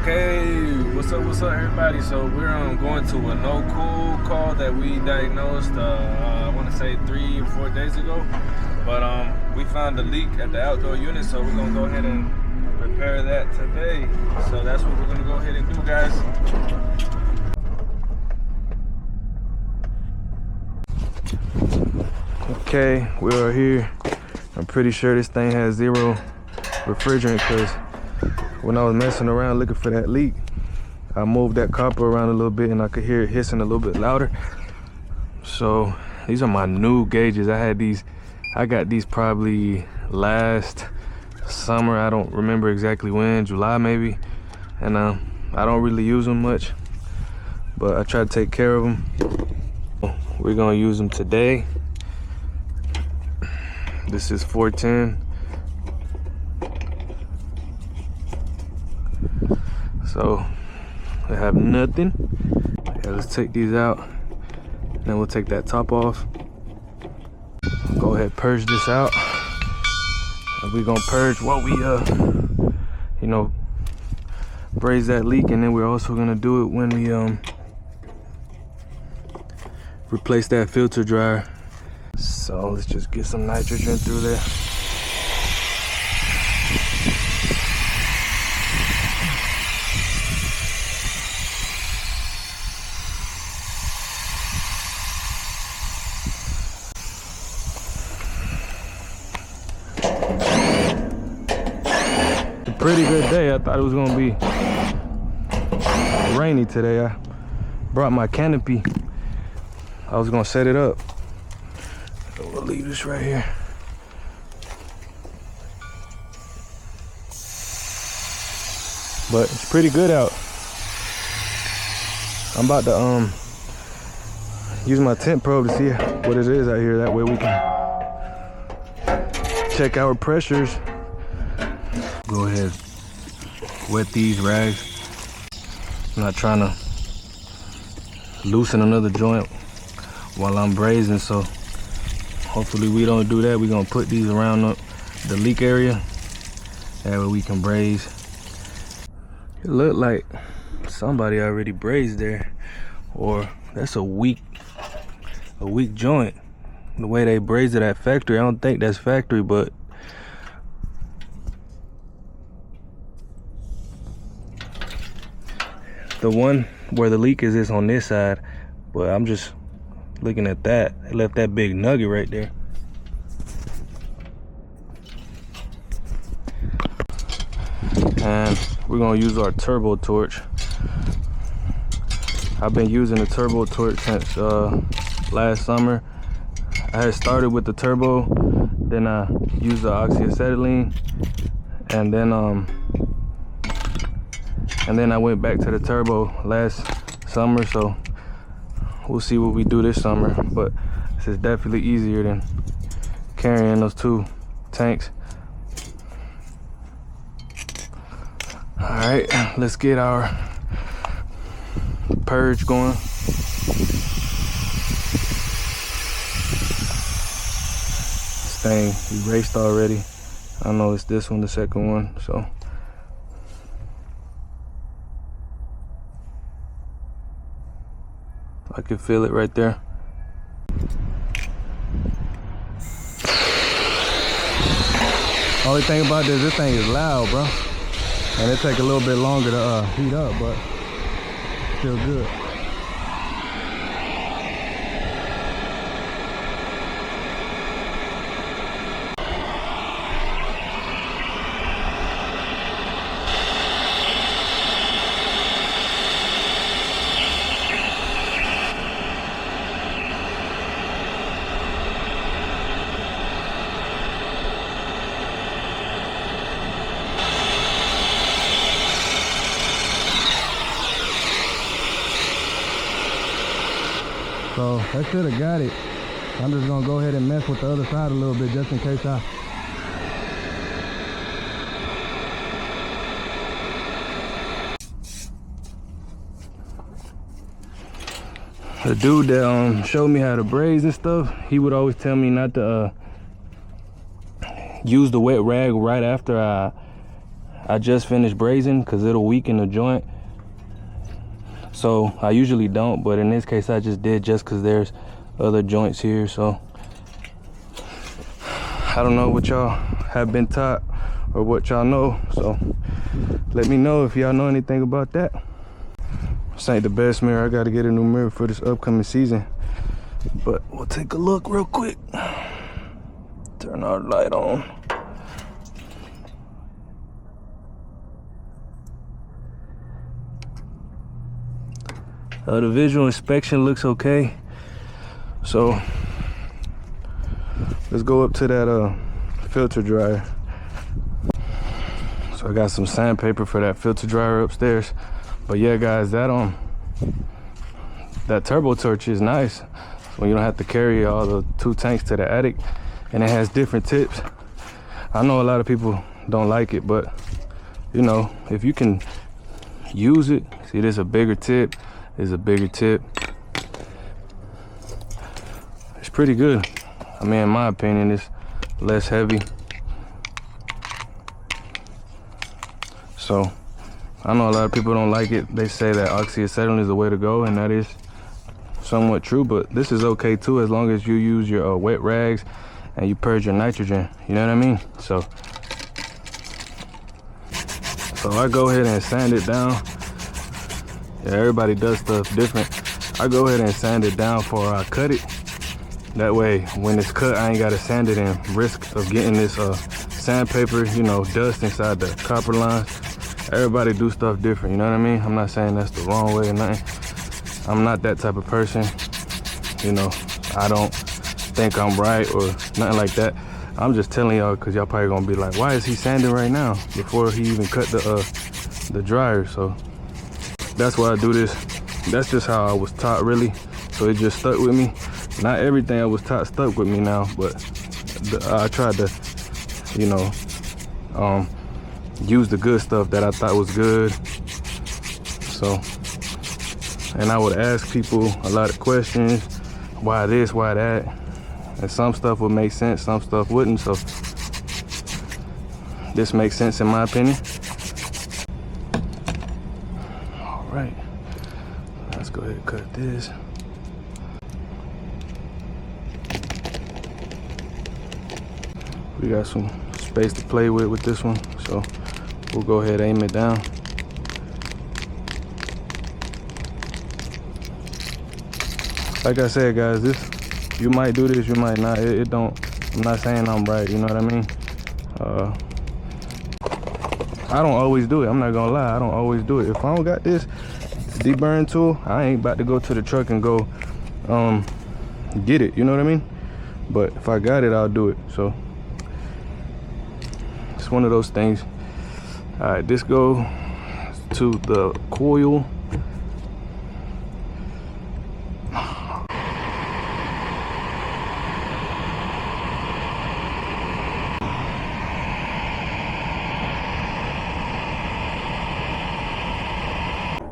Okay, what's up everybody? So we're going to a no cool call that we diagnosed I want to say 3 or 4 days ago, but we found a leak at the outdoor unit, so we're gonna go ahead and repair that today. So that's what we're gonna go ahead and do, guys. Okay, we are here. I'm pretty sure this thing has 0 refrigerant because when I was messing around looking for that leak, I moved that copper around a little bit and I could hear it hissing a little bit louder. So these are my new gauges. I got these probably last summer. I don't remember exactly when, July maybe. And I don't really use them much, but I try to take care of them. We're gonna use them today. This is 410. So I have nothing. Yeah, let's take these out. Then we'll take that top off. Go ahead, purge this out. And we're gonna purge what we braze that leak, and then we're also gonna do it when we replace that filter dryer. So let's just get some nitrogen through there. Pretty good day. I thought it was gonna be rainy today. I brought my canopy. I was gonna set it up. So we'll leave this right here. But it's pretty good out. I'm about to use my tent probe to see what it is out here. That way we can check our pressures. Go ahead, wet these rags. I'm not trying to loosen another joint while I'm brazing, so hopefully we don't do that. We're gonna put these around the leak area. That way we can braze. It looked like somebody already brazed there, or that's a weak joint. The way they brazed it at factory, I don't think that's factory, but the one where the leak is on this side, but I'm just looking at that. They left that big nugget right there. And we're gonna use our turbo torch. I've been using the turbo torch since last summer. I had started with the turbo, then I used the oxyacetylene, and then I went back to the turbo last summer, so we'll see what we do this summer. But this is definitely easier than carrying those 2 tanks. All right, let's get our purge going. This thing erased already. I know it's this one, the second one, so. I can feel it right there. Only thing about this thing is loud, bro. And it take a little bit longer to heat up, but still good. So I should have got it. I'm just gonna go ahead and mess with the other side a little bit just in case the dude that showed me how to braze and stuff, he would always tell me not to use the wet rag right after I just finished brazing because it'll weaken the joint. So I usually don't, but in this case I just did just because there's other joints here. So I don't know what y'all have been taught or what y'all know, so let me know if y'all know anything about that. This ain't the best mirror. I gotta get a new mirror for this upcoming season, but we'll take a look real quick. Turn our light on. The visual inspection looks okay, so let's go up to that filter dryer. So I got some sandpaper for that filter dryer upstairs. But yeah, guys, that turbo torch is nice when you don't have to carry all the 2 tanks to the attic, and it has different tips. I know a lot of people don't like it, but you know, if you can use it, see, there's a bigger tip, there's a bigger tip. It's pretty good. I mean, in my opinion, it's less heavy. So I know a lot of people don't like it. They say that oxyacetylene is the way to go, and that is somewhat true, but this is okay too, as long as you use your wet rags and you purge your nitrogen, you know what I mean? So I go ahead and sand it down. Yeah, everybody does stuff different. I go ahead and sand it down before I cut it. That way, when it's cut, I ain't gotta sand it and risk of getting this sandpaper, you know, dust inside the copper lines. Everybody do stuff different, you know what I mean? I'm not saying that's the wrong way or nothing. I'm not that type of person, you know. I don't think I'm right or nothing like that. I'm just telling y'all because y'all probably gonna be like, why is he sanding right now before he even cut the dryer? So that's why I do this. That's just how I was taught, really. So it just stuck with me. Not everything I was taught stuck with me now, but I tried to, you know, use the good stuff that I thought was good. So, and I would ask people a lot of questions. Why this, why that? And some stuff would make sense, some stuff wouldn't. So this makes sense in my opinion. All right, let's go ahead and cut this. We got some space to play with this one, so we'll go ahead and aim it down. Like I said, guys, this, you might do this, you might not. It don't, I'm not saying I'm right, you know what I mean? I don't always do it. I'm not gonna lie, I don't always do it. If I don't got this deburring tool, I ain't about to go to the truck and go get it, you know what I mean? But if I got it, I'll do it. So it's one of those things. All right, this go to the coil.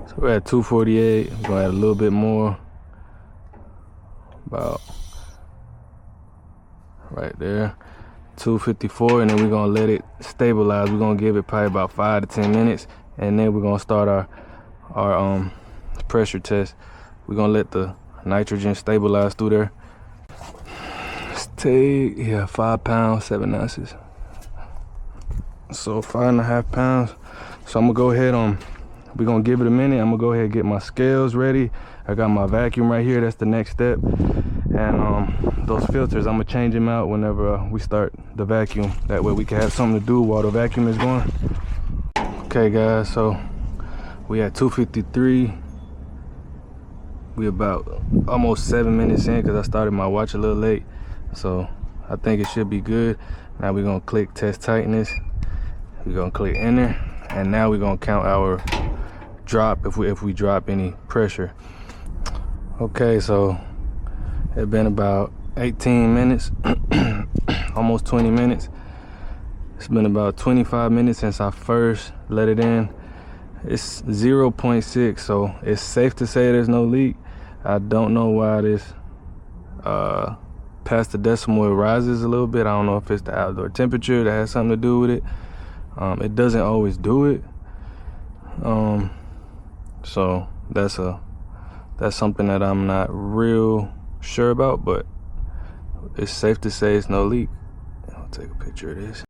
So we're at 248. We're gonna add a little bit more, about right there. 254, and then we're gonna let it stabilize. We're gonna give it probably about 5 to 10 minutes, and then we're gonna start our pressure test. We're gonna let the nitrogen stabilize through there. Let's take, yeah, 5 pounds, 7 ounces. So 5.5 pounds. So I'm gonna go ahead on, we're gonna give it a minute. I'm gonna go ahead and get my scales ready. I got my vacuum right here, that's the next step. And those filters, I'm gonna change them out whenever we start the vacuum. That way we can have something to do while the vacuum is going. Okay guys, so we at 253. We about almost 7 minutes in because I started my watch a little late. So I think it should be good. Now we're gonna click test tightness. We're gonna click enter, and now we're gonna count our drop if we drop any pressure. Okay, so it's been about 18 minutes, almost 20 minutes. It's been about 25 minutes since I first let it in. It's 0.6, so it's safe to say there's no leak. I don't know why this past the decimal it rises a little bit. I don't know if it's the outdoor temperature that has something to do with it. It doesn't always do it. So that's something that I'm not real sure about, but it's safe to say it's no leak. I'll take a picture of this.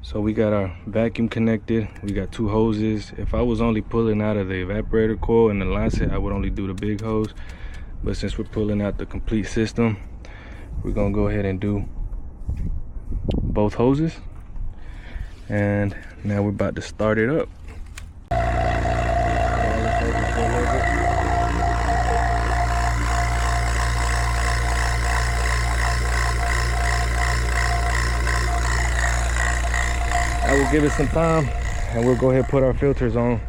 So we got our vacuum connected. We got 2 hoses. If I was only pulling out of the evaporator coil and the line set, I would only do the big hose. But since we're pulling out the complete system, we're gonna go ahead and do both hoses. And now we're about to start it up. I will give it some time and we'll go ahead and put our filters on.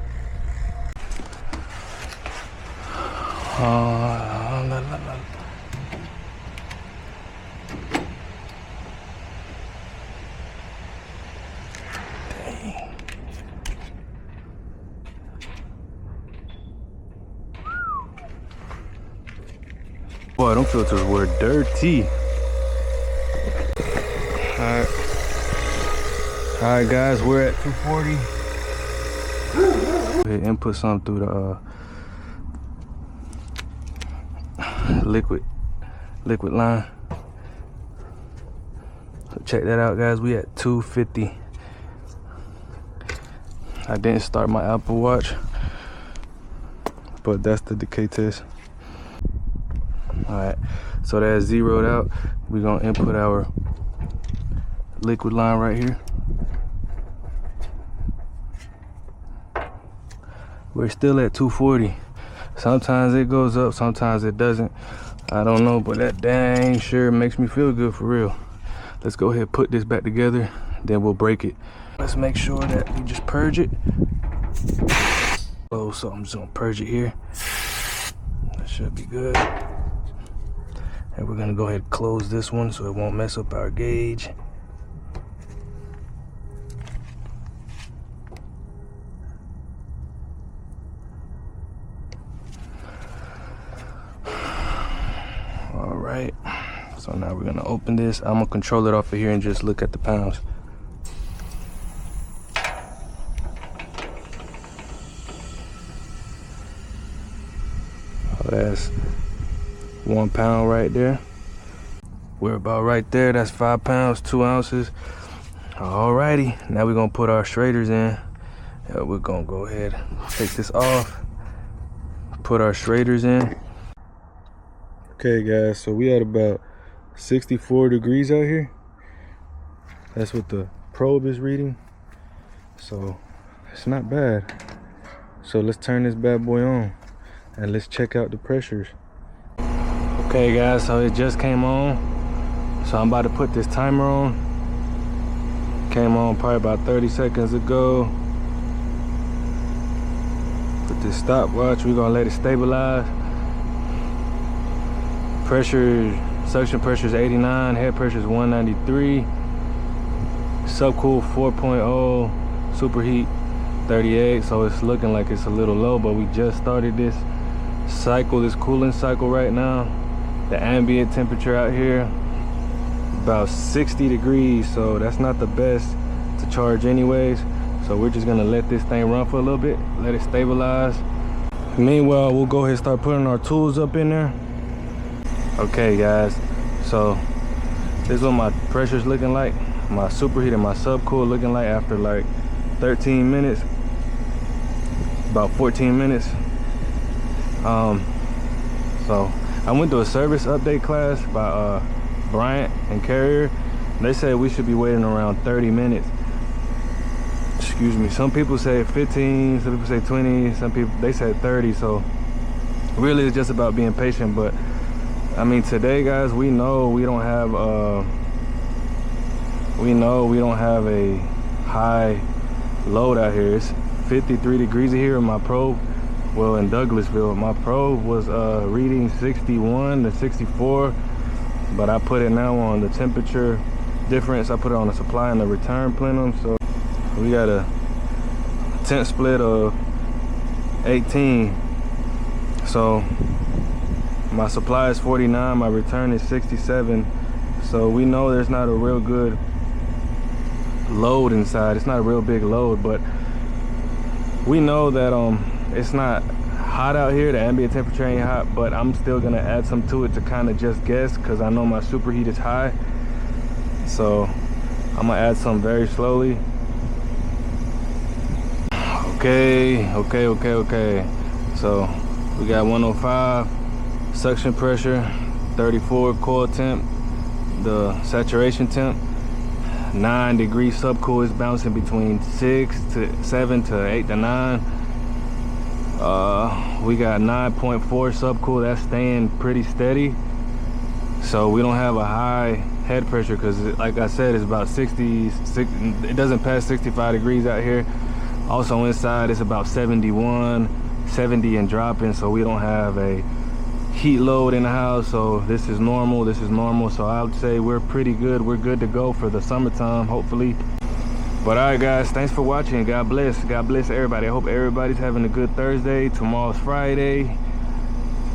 Boy, them filters were dirty. Alright guys, we're at 240. Go ahead and put some through the liquid line. So check that out guys, we at 250. I didn't start my Apple Watch, but that's the decay test. Alright, so that's zeroed out. We're gonna input our liquid line right here. We're still at 240. Sometimes it goes up, sometimes it doesn't. I don't know, but that dang sure makes me feel good for real. Let's go ahead and put this back together, then we'll break it. Let's make sure that we just purge it. Oh, so I'm just gonna purge it here. That should be good. And we're gonna go ahead and close this one so it won't mess up our gauge. All right, so now we're gonna open this. I'm gonna control it off of here and just look at the pounds. Oh, that's 1 pound right there. We're about right there. That's 5 pounds, 2 ounces. Alrighty, now we're gonna put our shredders in. We're gonna go ahead, take this off, put our shredders in. Okay guys, so we at about 64 degrees out here. That's what the probe is reading. So it's not bad. So let's turn this bad boy on and let's check out the pressures. Okay guys, so it just came on. So I'm about to put this timer on. Came on probably about 30 seconds ago. Put this stopwatch, we're gonna let it stabilize. Pressure, suction pressure is 89, head pressure is 193. Subcool 4.0, superheat 38, so it's looking like it's a little low, but we just started this cycle, this cooling cycle right now. The ambient temperature out here, about 60 degrees, so that's not the best to charge anyways. So we're just gonna let this thing run for a little bit, let it stabilize. Meanwhile, we'll go ahead and start putting our tools up in there. Okay guys, so this is what my pressure's looking like. My superheat and my subcool looking like after like 13 minutes, about 14 minutes. So I went to a service update class by Bryant and Carrier. They said we should be waiting around 30 minutes. Excuse me, some people say 15, some people say 20, some people, they said 30. So really it's just about being patient. But I mean, today guys, we know we don't have a high load out here. It's 53 degrees here in my probe. Well, in Douglasville, my probe was reading 61 to 64, but I put it now on the temperature difference. I put it on the supply and the return plenum. So we got a temp split of 18. So my supply is 49, my return is 67. So we know there's not a real good load inside. It's not a real big load, but we know that it's not hot out here. The ambient temperature ain't hot, but I'm still gonna add some to it to kind of just guess, because I know my superheat is high. So I'm gonna add some very slowly. Okay. So we got 105 suction pressure, 34 coil temp, the saturation temp, 9 degrees subcool is bouncing between 6 to 7 to 8 to 9. We got 9.4 subcool, that's staying pretty steady. So we don't have a high head pressure, because like I said, it's about 60, it doesn't pass 65 degrees out here. Also inside it's about 71, 70 and dropping, so we don't have a heat load in the house. So this is normal. So I would say we're pretty good. We're good to go for the summertime, hopefully. But all right, guys, thanks for watching. God bless everybody. I hope everybody's having a good Thursday. Tomorrow's Friday.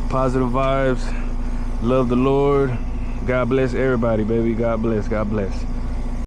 Positive vibes. Love the Lord. God bless everybody, baby. God bless.